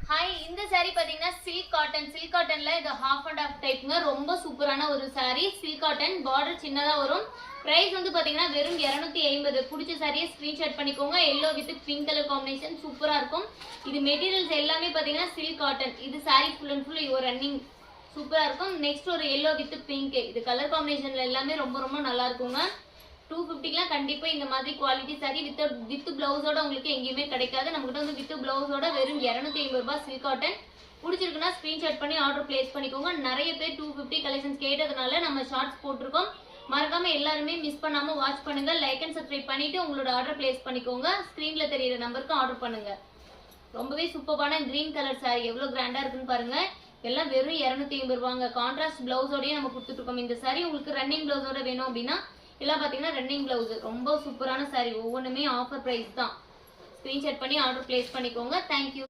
Hi, இந்த saree பாத்தீங்கன்னா silk காட்டன்ல இது ஹாஃப் அண்ட் ஆஃப் டைப்ங்க. ரொம்ப சூப்பரான ஒரு saree. சில்க் காட்டன், பார்டர் சின்னதா வரும். பிரைஸ் வந்து பாத்தீங்கன்னா வெறும் 250. பிடிச்ச சாரியை ஸ்கிரீன்ஷாட் பண்ணிக்கோங்க. Yellow with pink colour combination சூப்பரா இருக்கும். இது மெட்டீரியல்ஸ் எல்லாமே பாத்தீங்கன்னா சில்க் காட்டன். இது saree ஃபுல் அண்ட் ஃபுல் ஒரு ரன்னிங் சூப்பரா இருக்கும். நெக்ஸ்ட் ஒரு எல்லோ வித் பிங்க். இது கலர் காம்பினேஷன்ல எல்லாமே ரொம்ப ரொம்ப நல்லா இருக்குங்க. 250லாம் கண்டிப்பா இந்த மாதிரி குவாலிட்டி சாரி வித் பிளவுஸோட உங்களுக்கு எங்கேயுமே கிடைக்காது. நம்மகிட்ட வந்து வித் பிளவுஸோட வெறும் 250 ரூபாய் சில்க் காட்டன். பிடிச்சிருக்குன்னா ஸ்கிரீன்ஷாட் பண்ணி ஆர்டர் பிளேஸ் பண்ணிக்கோங்க. நிறைய பேர் 250 கலெக்ஷன்ஸ் கேட்டதுனால நம்ம ஷார்ட்ஸ் போட்டிருக்கோம். மறக்காம எல்லாருமே மிஸ் பண்ணாம வாட்ச் பண்ணுங்க. லைக் அண்ட் சப்ஸ்கிரைப் பண்ணிட்டு உங்களோட ஆர்டர் பிளேஸ் பண்ணிக்கோங்க. ஸ்கிரீன்ல தெரியுற நம்பருக்கு ஆர்டர் பண்ணுங்க. ரொம்பவே சூப்பரான கிரீன் கலர் சாரி எவ்வளவு கிராண்டா இருக்குன்னு பாருங்க. எல்லாம் வெறும் 250 ரூபாங்க. கான்ட்ராஸ்ட் பிளவுஸோடய நம்ம கொடுத்துட்டு இருக்கோம். இந்த சாரி உங்களுக்கு ரன்னிங் பிளவுஸோட வேணும் அப்படின்னா எல்லாம் பாத்தீங்கன்னா ரன்னிங் பிளவுஸ். ரொம்ப சூப்பரான சாரி. ஒவ்வொன்றுமே ஆஃபர் பிரைஸ் தான். ஸ்கிரீன்ஷாட் பண்ணி ஆர்டர் பிளேஸ் பண்ணிக்கோங்க. தேங்க்யூ.